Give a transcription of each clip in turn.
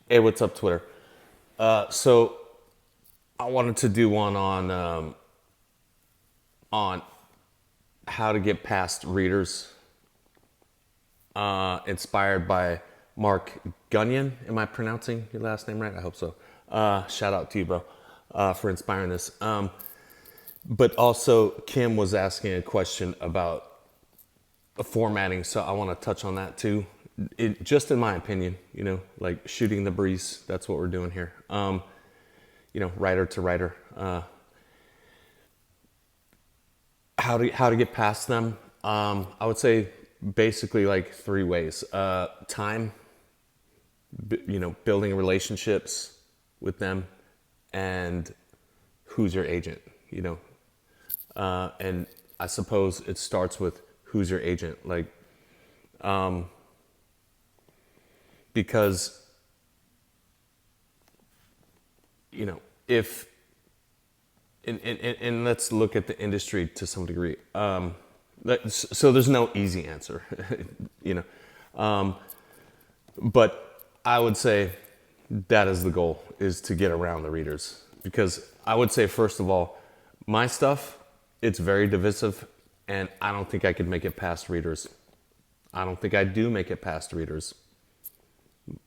Hey, what's up, Twitter? So I wanted to do one on how to get past readers, inspired by Mark Gunyon. Am I pronouncing your last name right? I hope so. Shout out to you, bro, for inspiring this. But also, Kim was asking a question about formatting, so I want to touch on that too. Just in my opinion, like shooting the breeze. That's what we're doing here. Writer to writer. How to get past them? I would say basically like three ways. Time, building relationships with them, and who's your agent. And I suppose it starts with who's your agent. Like, because if and let's look at the industry to some degree. So there's no easy answer, you know. But I would say that is the goal, is to get around the readers. Because I would say, first of all, my stuff, it's very divisive, and I don't think I could make it past readers. I don't think I do make it past readers.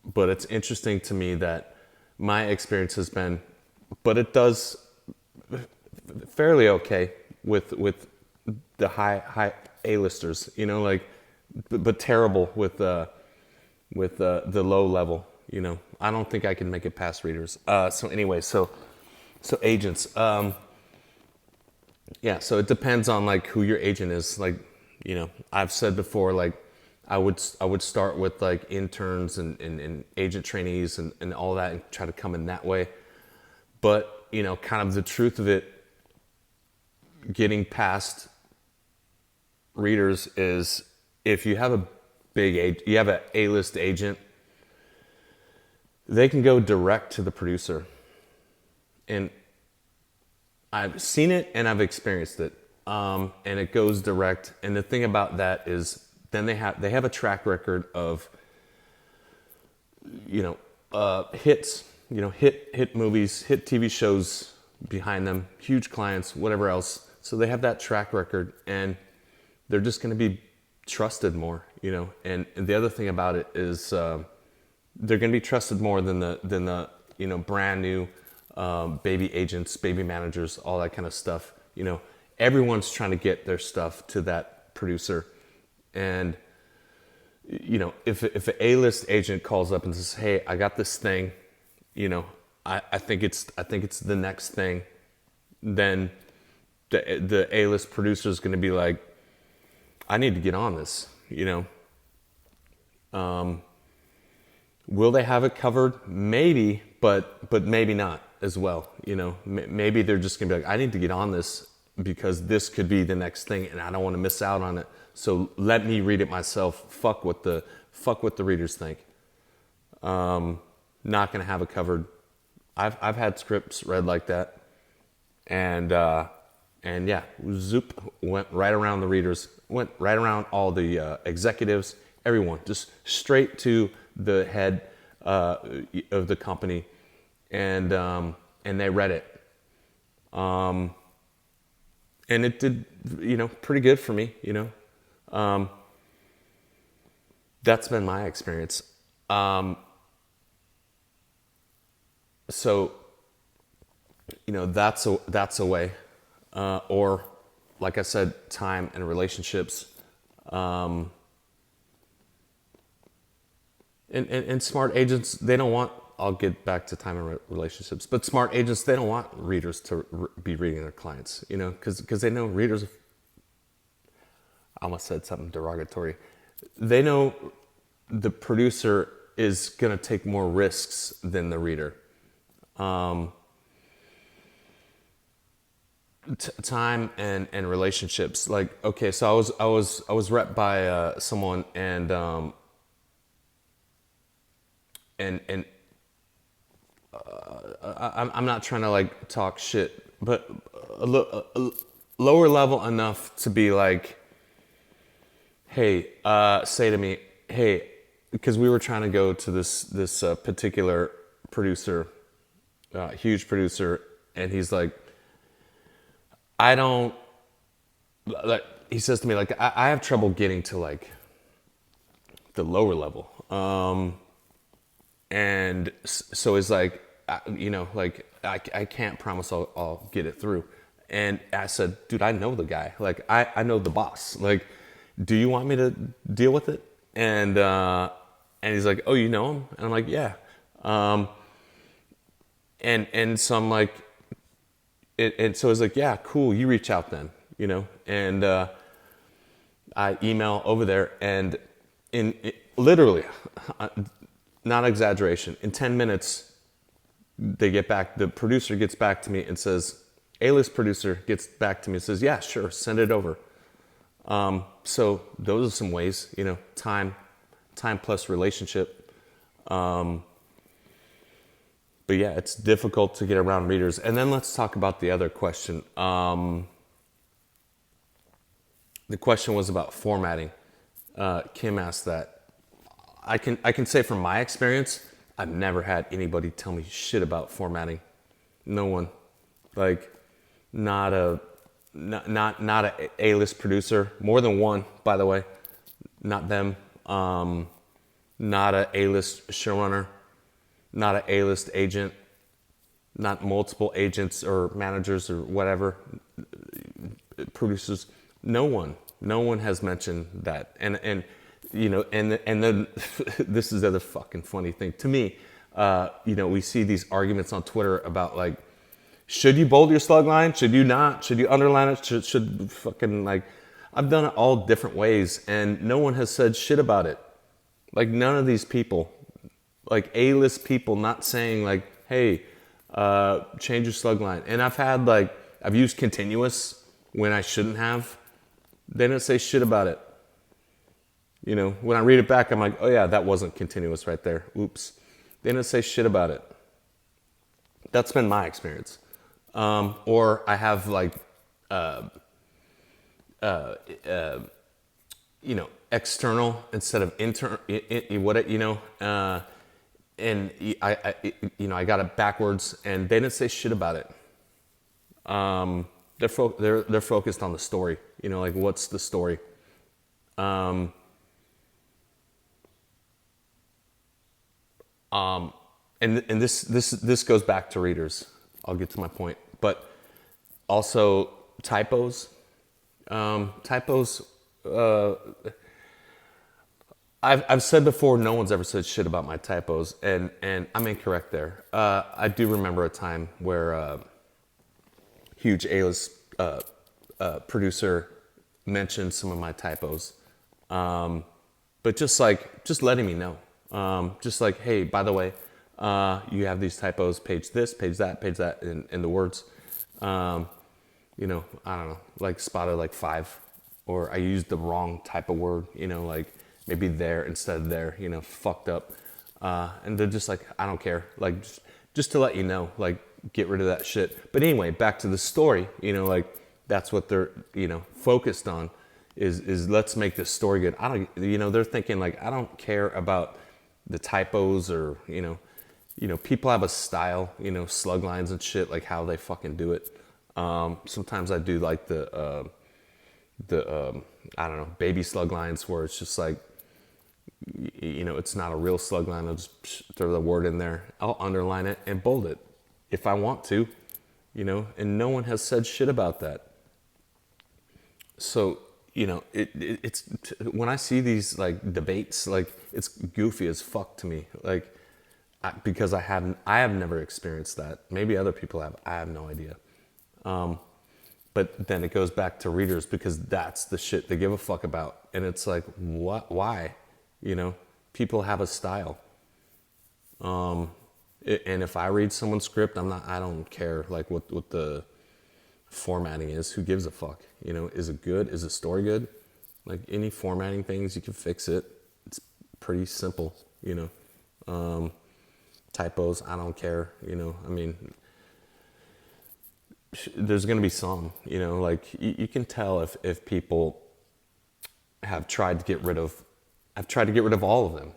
But it's interesting to me that my experience has been, but it does fairly okay with the high A-listers, like, but terrible with the low level. I don't think I can make it past readers. So anyway, so agents. Yeah, so it depends on like who your agent is. Like, I've said before, like I would start with like interns and agent trainees and all that, and try to come in that way. But kind of the truth of it, getting past readers is, if you have a you have an A-list agent, they can go direct to the producer. And I've seen it and I've experienced it. And it goes direct. And the thing about that is, then they have a track record of hits, hit movies, hit TV shows behind them, huge clients, whatever else. So they have that track record, and they're just going to be trusted more, And the other thing about it is, they're going to be trusted more than the brand new baby agents, baby managers, all that kind of stuff. Everyone's trying to get their stuff to that producer, and if an A-list agent calls up and says, "Hey, I got this thing," I think it's the next thing, then the A-list producer is going to be like, "I need to get on this," Will they have it covered? Maybe, but maybe not as well. Maybe they're just gonna be like, "I need to get on this because this could be the next thing, and I don't want to miss out on it. So let me read it myself. Fuck what the readers think." Not gonna have it covered. I've had scripts read like that, and yeah, zoop, went right around the readers, went right around all the executives, everyone, just straight to the head of the company, and they read it, and it did, pretty good for me. That's been my experience. So that's a way, or like I said, time and relationships. And smart agents, they don't want, I'll get back to time and relationships, but smart agents, they don't want readers to be reading their clients, because they know readers, I almost said something derogatory. They know the producer is going to take more risks than the reader. Time and relationships. Like, okay, so I was rep by someone, and I'm not trying to like talk shit, but a lower level enough to be like, "Hey," say to me, "Hey, because we were trying to go to this particular producer, huge producer, and he's like, I don't like. He says to me like, I have trouble getting to like the lower level, and so it's like, like I can't promise I'll get it through. And I said, dude, I know the guy. Like I know the boss. Like, do you want me to deal with it? And he's like, oh, you know him? And I'm like, yeah. And so I'm like, and so he's like, yeah, cool. You reach out then, And I email over there, and literally, not exaggeration, in 10 minutes, the producer gets back to me and says, A-list producer gets back to me and says, yeah, sure, send it over. So those are some ways, time plus relationship. But yeah, it's difficult to get around readers. And then let's talk about the other question. The question was about formatting. Kim asked that. I can say from my experience, I've never had anybody tell me shit about formatting. No one. Like, not a A-list producer. More than one, by the way. Not them. Not a A-list showrunner. Not an A-list agent. Not multiple agents or managers or whatever. Producers. No one has mentioned that. And then this is the other fucking funny thing to me. We see these arguments on Twitter about like, should you bold your slug line? Should you not? Should you underline it? Should fucking like, I've done it all different ways, and no one has said shit about it. Like, none of these people, like A-list people, not saying like, hey, change your slug line. And I've used continuous when I shouldn't have. They didn't say shit about it. When I read it back, I'm like, oh yeah, that wasn't continuous right there. Oops. They didn't say shit about it. That's been my experience. Or I have like, external instead of internal, and I got it backwards, and they didn't say shit about it. They're focused on the story, like, what's the story? And this goes back to readers. I'll get to my point, but also typos. I've said before, no one's ever said shit about my typos, and I'm incorrect there. I do remember a time where huge A-list producer mentioned some of my typos, but just letting me know, just like, hey, by the way, you have these typos, page this, page that in the words. I don't know, like spotted like 5, or I used the wrong type of word, like maybe there instead of there, fucked up. And they're just like, I don't care. Like, just to let you know, like, get rid of that shit. But anyway, back to the story, like, that's what they're, focused on is let's make this story good. They're thinking like, I don't care about the typos or, people have a style, slug lines and shit, like how they fucking do it. Sometimes I do like the I don't know, baby slug lines where it's just like, it's not a real slug line. I'll just throw the word in there. I'll underline it and bold it if I want to, and no one has said shit about that. So, it's when I see these like debates, like, it's goofy as fuck to me. Like, because I have never experienced that. Maybe other people have. I have no idea. But then it goes back to readers, because that's the shit they give a fuck about. And it's like, what? Why? People have a style. And if I read someone's script, I don't care like what the formatting is. Who gives a fuck? Is it good? Is the story good? Like, any formatting things, you can fix it. It's pretty simple, typos, I don't care, there's going to be some, like, you can tell if people have tried to get rid of, I've tried to get rid of all of them,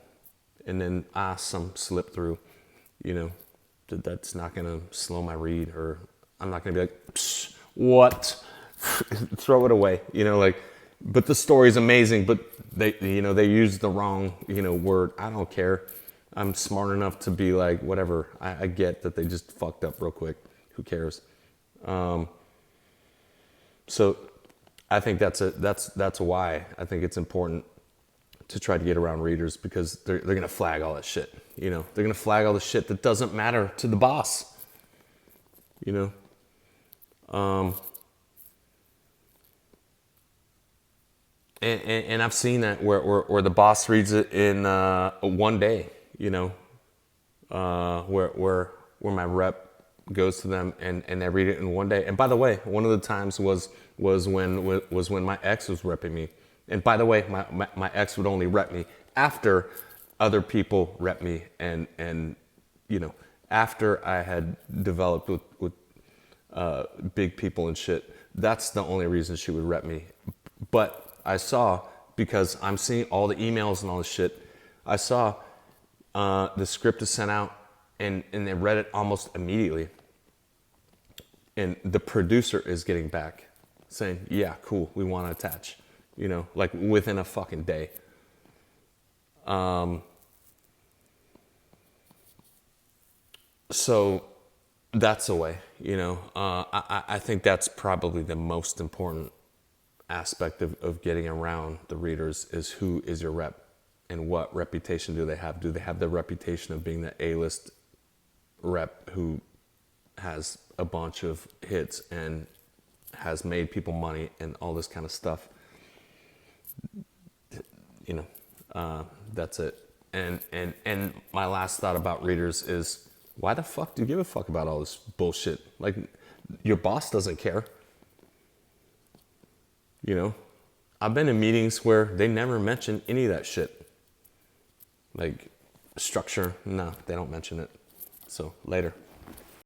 and then some slip through, you know, that's not gonna slow my read, or I'm not gonna be like, psh, what? Throw it away, you know, like. But the story's amazing, but they use the wrong, word. I don't care. I'm smart enough to be like, whatever. I get that they just fucked up real quick. Who cares? So I think that's why I think it's important to try to get around readers, because they're gonna flag all that shit. They're gonna flag all the shit that doesn't matter to the boss. And I've seen that where the boss reads it in one day. Where my rep goes to them and they read it in one day. And by the way, one of the times was when my ex was repping me. And by the way, my ex would only rep me after other people rep me, and after I had developed with big people and shit. That's the only reason she would rep me. But I saw, because I'm seeing all the emails and all this shit, I saw the script is sent out, and they read it almost immediately. And the producer is getting back saying, yeah, cool, we want to attach, like within a fucking day. So that's the way, I think that's probably the most important aspect of getting around the readers, is who is your rep and what reputation do they have? Do they have the reputation of being the A-list rep who has a bunch of hits and has made people money and all this kind of stuff? That's it. And my last thought about readers is, why the fuck do you give a fuck about all this bullshit? Like, your boss doesn't care. I've been in meetings where they never mention any of that shit. Like, structure, no, they don't mention it. So, later.